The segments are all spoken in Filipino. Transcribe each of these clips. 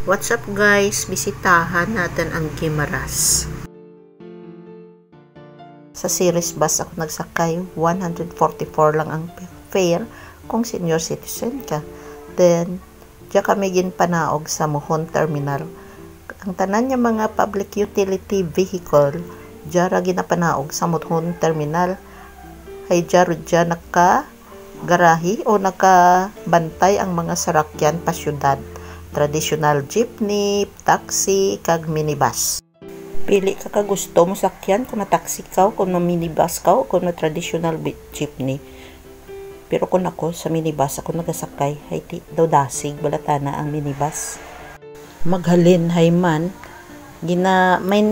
What's up guys? Bisitahan natin ang Guimaras. Sa series bus ako nagsakay, 144 lang ang fare kung senior citizen ka. Then, diya kami ginpanaog sa Mohon Terminal. Ang tanan niya mga public utility vehicle, diya ra ginapanaog sa Mohon Terminal. Ay diya naka-garahe o nakabantay ang mga sarakyan pa syudad. Traditional jeepney, taxi, kag minibus. Pili ka gusto mo sakyan kung na-taxi ka, kung na-minibus ka, kung na-traditional jeepney. Pero kung ako sa minibus, ako nagasakay, ay daw dasig, balatana ang minibus. Maghalin, hay man, may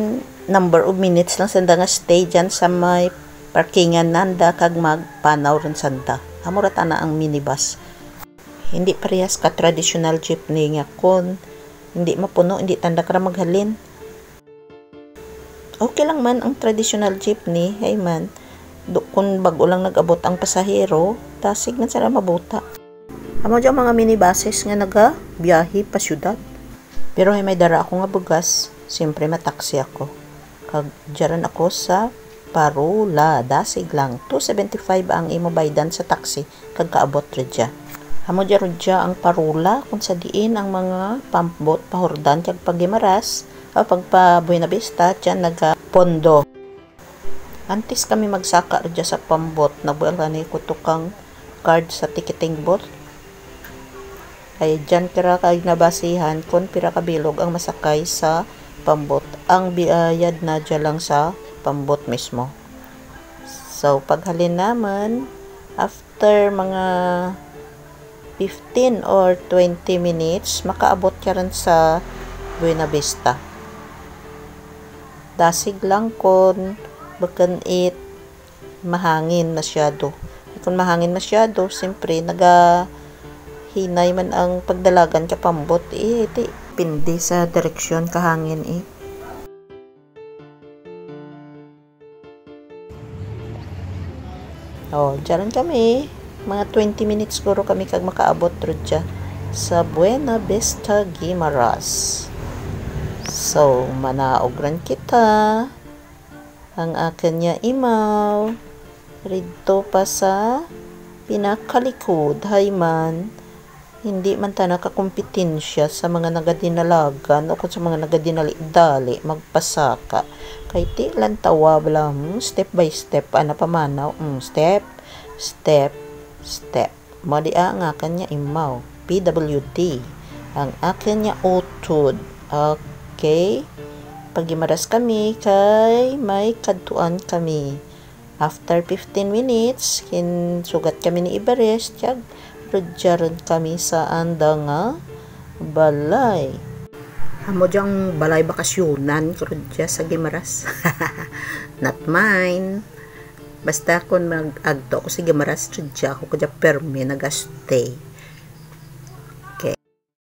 number of minutes lang sanda nga stay dyan sa may parkingan nanda, kag magpanaw rin sanda. Amuratana ang minibus. Hindi parehas ka traditional jeepney nga kung hindi mapuno, hindi tanda ka maghalin. Okay lang man ang traditional jeepney, ay man, kung bago lang nag-abot ang pasahero, tasig na sila mabuta. Amo dyan mga minibuses nga nagabiyahe pa syudad. Pero ay may dara ako nga bugas, siyempre mataksi ako. Kag dyaran ako sa Parula, dasig lang, 275 ang imobaydan sa taxi, kag kaabot redya. Amo dya ang Parula kung sa diin ang mga pampbot pahordan kag pag-Guimaras o pagpa Buena Vista dyan nagapondo. Antes kami magsaka dyan sa pambot, nabuel ka ni kutukang card sa ticketing booth. Ay dyan pira kay nabasihan kung pira kabilog ang masakay sa pambot. Ang biyayad na dyan lang sa pambot mismo. So paghalin naman, after mga 15 or 20 minutes, makaabot ka rin sa Buena Vista. Dasig lang kung bakan mahangin masyado. Kung mahangin masyado, siyempre, hinay man ang pagdalagan ka pambot. Pindi sa direksyon kahangin dyan kami. Mga 20 minutes siguro kami kag makaabot rodya sa Buena Vista, Guimaras. So, manaogran kita. Ang akin niya imaw. Rito pa sa pinakalikod, hayman. Hindi man ta nakakompetensya sa mga nagadinalagan o kung sa mga nagadinali-dali magpasaka. Kay ti lang tawa lang, step by step, pamanaw, step. Madi ang akin niya imaw. PWD. Ang akin niya utod. Okay. Pag-Guimaras kami, kay may kadtuan kami. After 15 minutes, sugat kami ni Ibares, tiyag, rodyaran kami sa anda nga balay. Amo diyang balay bakasyonan, rodya sa Guimaras. Not mine. Basta kung mag-agto ko sa Guimaras, rodya ako kaya permi nag-stay.